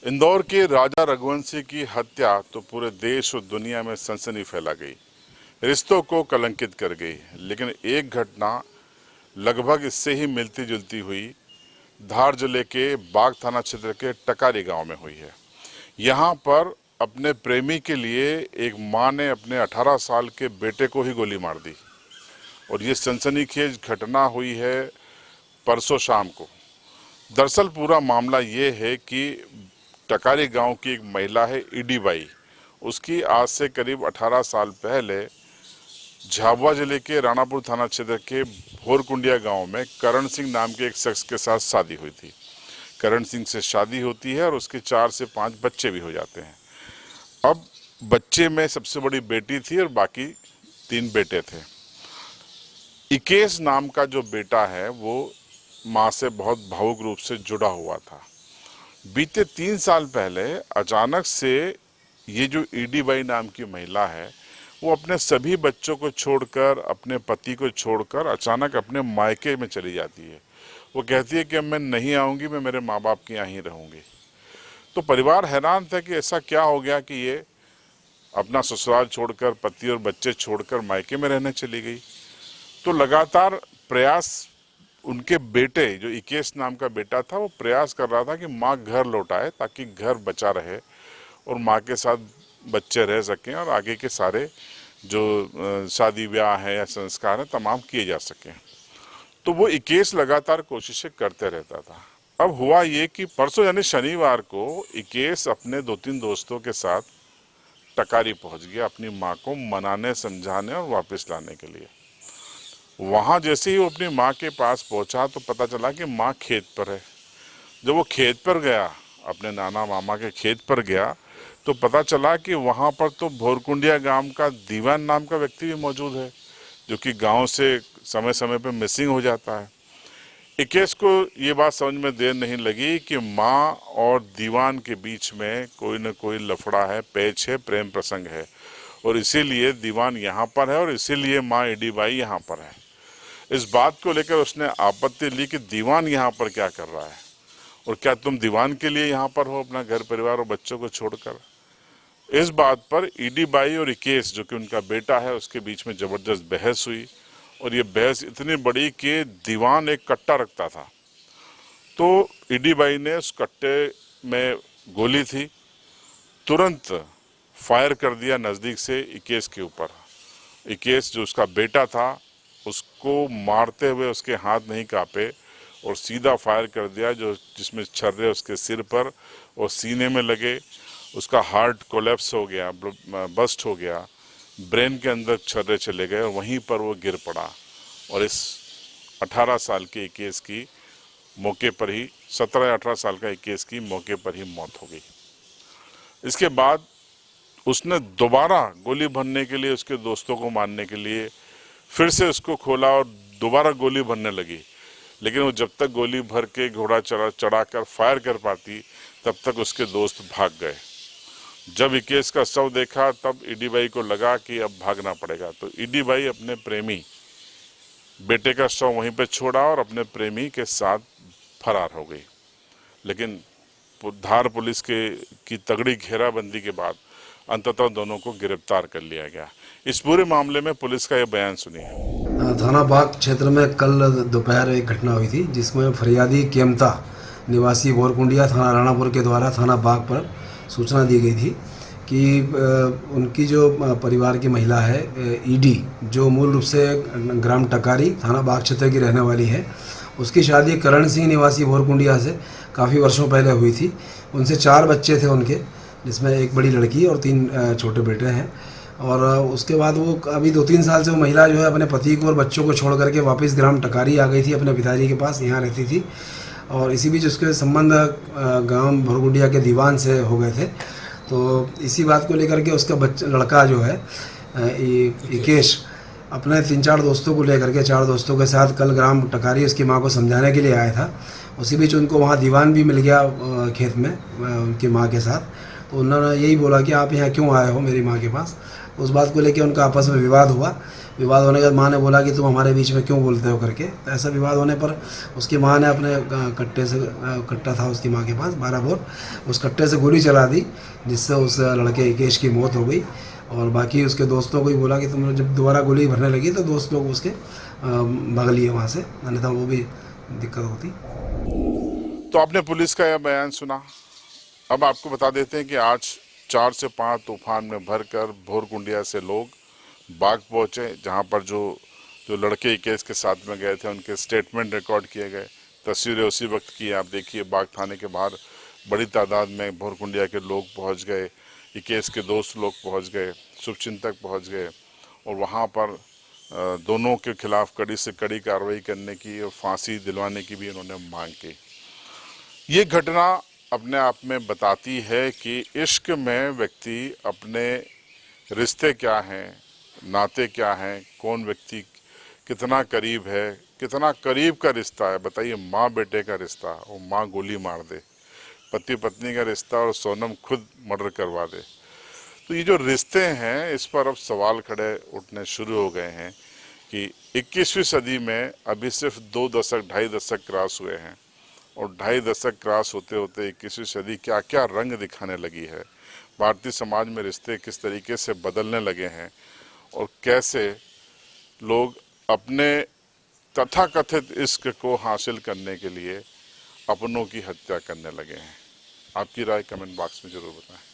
इंदौर के राजा रघुवंशी की हत्या तो पूरे देश और दुनिया में सनसनी फैला गई, रिश्तों को कलंकित कर गई। लेकिन एक घटना लगभग इससे ही मिलती जुलती हुई धार जिले के बाग थाना क्षेत्र के टकारी गांव में हुई है। यहां पर अपने प्रेमी के लिए एक मां ने अपने 18 साल के बेटे को ही गोली मार दी और ये सनसनीखेज घटना हुई है परसों शाम को। दरअसल पूरा मामला ये है कि टकारी गांव की एक महिला है ईडी बाई, उसकी आज से करीब 18 साल पहले झाबुआ जिले के राणापुर थाना क्षेत्र के भोरकुंडिया गांव में करण सिंह नाम के एक शख्स के साथ शादी हुई थी। करण सिंह से शादी होती है और उसके 4 से 5 बच्चे भी हो जाते हैं। अब बच्चे में सबसे बड़ी बेटी थी और बाकी 3 बेटे थे। इकेश नाम का जो बेटा है वो माँ से बहुत भावुक रूप से जुड़ा हुआ था। बीते 3 साल पहले अचानक से ये जो ईडी बाई नाम की महिला है वो अपने सभी बच्चों को छोड़कर, अपने पति को छोड़कर अचानक अपने मायके में चली जाती है। वो कहती है कि अब मैं नहीं आऊँगी, मैं मेरे माँ बाप के यहाँ ही रहूँगी। तो परिवार हैरान था कि ऐसा क्या हो गया कि ये अपना ससुराल छोड़कर, पति और बच्चे छोड़कर मायके में रहने चली गई। तो लगातार प्रयास उनके बेटे, जो इकेश नाम का बेटा था, वो प्रयास कर रहा था कि माँ घर लौट आए ताकि घर बचा रहे और माँ के साथ बच्चे रह सकें और आगे के सारे जो शादी ब्याह है या संस्कार है तमाम किए जा सकें। तो वो इकेश लगातार कोशिशें करते रहता था। अब हुआ ये कि परसों यानी शनिवार को इकेश अपने 2-3 दोस्तों के साथ टकारी पहुंच गया अपनी माँ को मनाने, समझाने और वापस लाने के लिए। वहाँ जैसे ही वो अपनी माँ के पास पहुँचा तो पता चला कि माँ खेत पर है। जब वो खेत पर गया, अपने नाना मामा के खेत पर गया, तो पता चला कि वहाँ पर तो भोरकुंडिया गांव का दीवान नाम का व्यक्ति भी मौजूद है, जो कि गांव से समय समय पर मिसिंग हो जाता है। इकेश को ये बात समझ में देर नहीं लगी कि माँ और दीवान के बीच में कोई न कोई लफड़ा है, पेच है, प्रेम प्रसंग है और इसीलिए दीवान यहाँ पर है और इसीलिए माँ ईडी बाई यहाँ पर है। इस बात को लेकर उसने आपत्ति ली कि दीवान यहाँ पर क्या कर रहा है और क्या तुम दीवान के लिए यहाँ पर हो अपना घर परिवार और बच्चों को छोड़कर। इस बात पर ईडी बाई और इकेश, जो कि उनका बेटा है, उसके बीच में जबरदस्त बहस हुई और ये बहस इतनी बड़ी कि दीवान एक कट्टा रखता था। तो ईडी बाई ने उस कट्टे में गोली थी, तुरंत फायर कर दिया नज़दीक से इकेश के ऊपर। इकेश जो उसका बेटा था उसको मारते हुए उसके हाथ नहीं कांपे और सीधा फायर कर दिया, जो जिसमें छर्रे उसके सिर पर और सीने में लगे। उसका हार्ट कोलैप्स हो गया, बस्ट हो गया, ब्रेन के अंदर छर्रे चले गए और वहीं पर वो गिर पड़ा और इस 18 साल के इकेश की मौके पर ही 17-18 साल का इकेश की मौके पर ही मौत हो गई। इसके बाद उसने दोबारा गोली भरने के लिए, उसके दोस्तों को मारने के लिए फिर से उसको खोला और दोबारा गोली भरने लगी। लेकिन वो जब तक गोली भर के घोड़ा चढ़ाकर फायर कर पाती तब तक उसके दोस्त भाग गए। जब इकेश का शव देखा तब ईडी बाई को लगा कि अब भागना पड़ेगा, तो ईडी बाई अपने प्रेमी बेटे का शव वहीं पे छोड़ा और अपने प्रेमी के साथ फरार हो गई। लेकिन धार पुलिस की तगड़ी घेराबंदी के बाद अंततः दोनों को गिरफ्तार कर लिया गया। इस पूरे मामले में पुलिस का यह बयान सुनिए। थाना बाग क्षेत्र में कल दोपहर एक घटना हुई थी जिसमें फरियादी केमता निवासी भोरकुंडिया थाना राणापुर के द्वारा थाना बाग पर सूचना दी गई थी कि उनकी जो परिवार की महिला है ईडी, जो मूल रूप से ग्राम टकारी थाना बाग क्षेत्र की रहने वाली है, उसकी शादी करण सिंह निवासी भोरकुंडिया से काफ़ी वर्षों पहले हुई थी। उनसे 4 बच्चे थे उनके, जिसमें एक बड़ी लड़की और 3 छोटे बेटे हैं। और उसके बाद वो अभी 2-3 साल से वो महिला जो है अपने पति को और बच्चों को छोड़ करके वापस ग्राम टकारी आ गई थी, अपने पिताजी के पास यहाँ रहती थी। और इसी बीच उसके संबंध गांव भोरकुंडिया के दीवान से हो गए थे। तो इसी बात को लेकर के उसका लड़का जो है इकेश अपने 3-4 दोस्तों को लेकर के 4 दोस्तों के साथ कल ग्राम टकारी उसकी माँ को समझाने के लिए आया था। उसी बीच उनको वहाँ दीवान भी मिल गया खेत में उनकी माँ के साथ। तो उन्होंने यही बोला कि आप यहाँ क्यों आए हो मेरी माँ के पास। उस बात को लेकर उनका आपस में विवाद हुआ। विवाद होने के बाद माँ ने बोला कि तुम हमारे बीच में क्यों बोलते हो करके। तो ऐसा विवाद होने पर उसकी माँ ने अपने कट्टा था उसकी माँ के पास 12 बोर, उस कट्टे से गोली चला दी, जिससे उस लड़के हिकेश की मौत हो गई। और बाकी उसके दोस्तों को ही बोला कि तुम जब दोबारा गोली भरने लगी तो दोस्त लोग उसके भाग लिए वहाँ से, अन्यथा वो भी दिक्कत होती। तो आपने पुलिस का यह बयान सुना। अब आपको बता देते हैं कि आज 4 से 5 तूफान में भरकर भोरकुंडिया से लोग बाग पहुंचे, जहां पर जो जो लड़के केस के साथ में गए थे उनके स्टेटमेंट रिकॉर्ड किए गए। तस्वीरें उसी वक्त की आप देखिए, बाग थाने के बाहर बड़ी तादाद में भोरकुंडिया के लोग पहुंच गए, केस के दोस्त लोग पहुंच गए, शुभचिंतक पहुंच गए और वहां पर दोनों के खिलाफ कड़ी से कड़ी कार्रवाई करने की और फांसी दिलवाने की भी उन्होंने मांग की। ये घटना अपने आप में बताती है कि इश्क में व्यक्ति अपने रिश्ते क्या हैं, नाते क्या हैं, कौन व्यक्ति कितना करीब है, कितना करीब का रिश्ता है। बताइए, माँ बेटे का रिश्ता और माँ गोली मार दे, पति पत्नी का रिश्ता और सोनम खुद मर्डर करवा दे। तो ये जो रिश्ते हैं, इस पर अब सवाल खड़े उठने शुरू हो गए हैं कि 21वीं सदी में अभी सिर्फ 2 दशक 2.5 दशक क्रॉस हुए हैं और 2.5 दशक क्रॉस होते होते 21वीं सदी क्या क्या रंग दिखाने लगी है। भारतीय समाज में रिश्ते किस तरीके से बदलने लगे हैं और कैसे लोग अपने तथाकथित इश्क को हासिल करने के लिए अपनों की हत्या करने लगे हैं। आपकी राय कमेंट बॉक्स में जरूर बताएं।